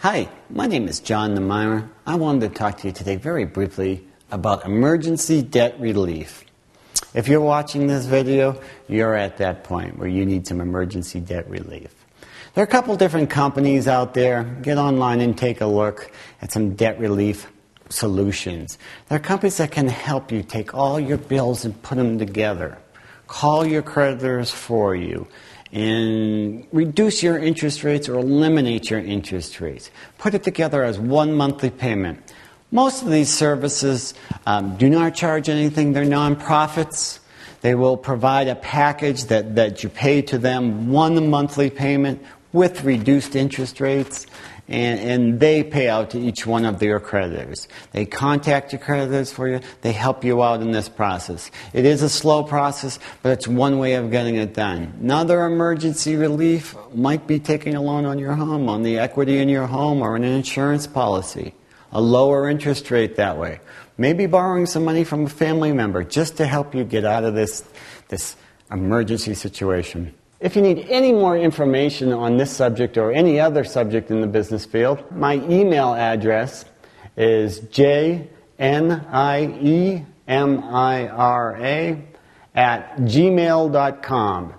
Hi, my name is John Nemira. I wanted to talk to you today very briefly about emergency debt relief. If you're watching this video, you're at that point where you need some emergency debt relief. There are a couple different companies out there. Get online and take a look at some debt relief solutions. There are companies that can help you take all your bills and put them together. Call your creditors for you and reduce your interest rates or eliminate your interest rates. Put it together as one monthly payment. Most of these services do not charge anything. They're nonprofits. They will provide a package that you pay to them, one monthly payment with reduced interest rates, and they pay out to each one of their creditors. They contact your creditors for you. They help you out in this process. It is a slow process, but it's one way of getting it done. Another emergency relief might be taking a loan on your home, on the equity in your home, or an insurance policy. A lower interest rate that way. Maybe borrowing some money from a family member just to help you get out of this emergency situation. If you need any more information on this subject or any other subject in the business field, my email address is jniemira@gmail.com.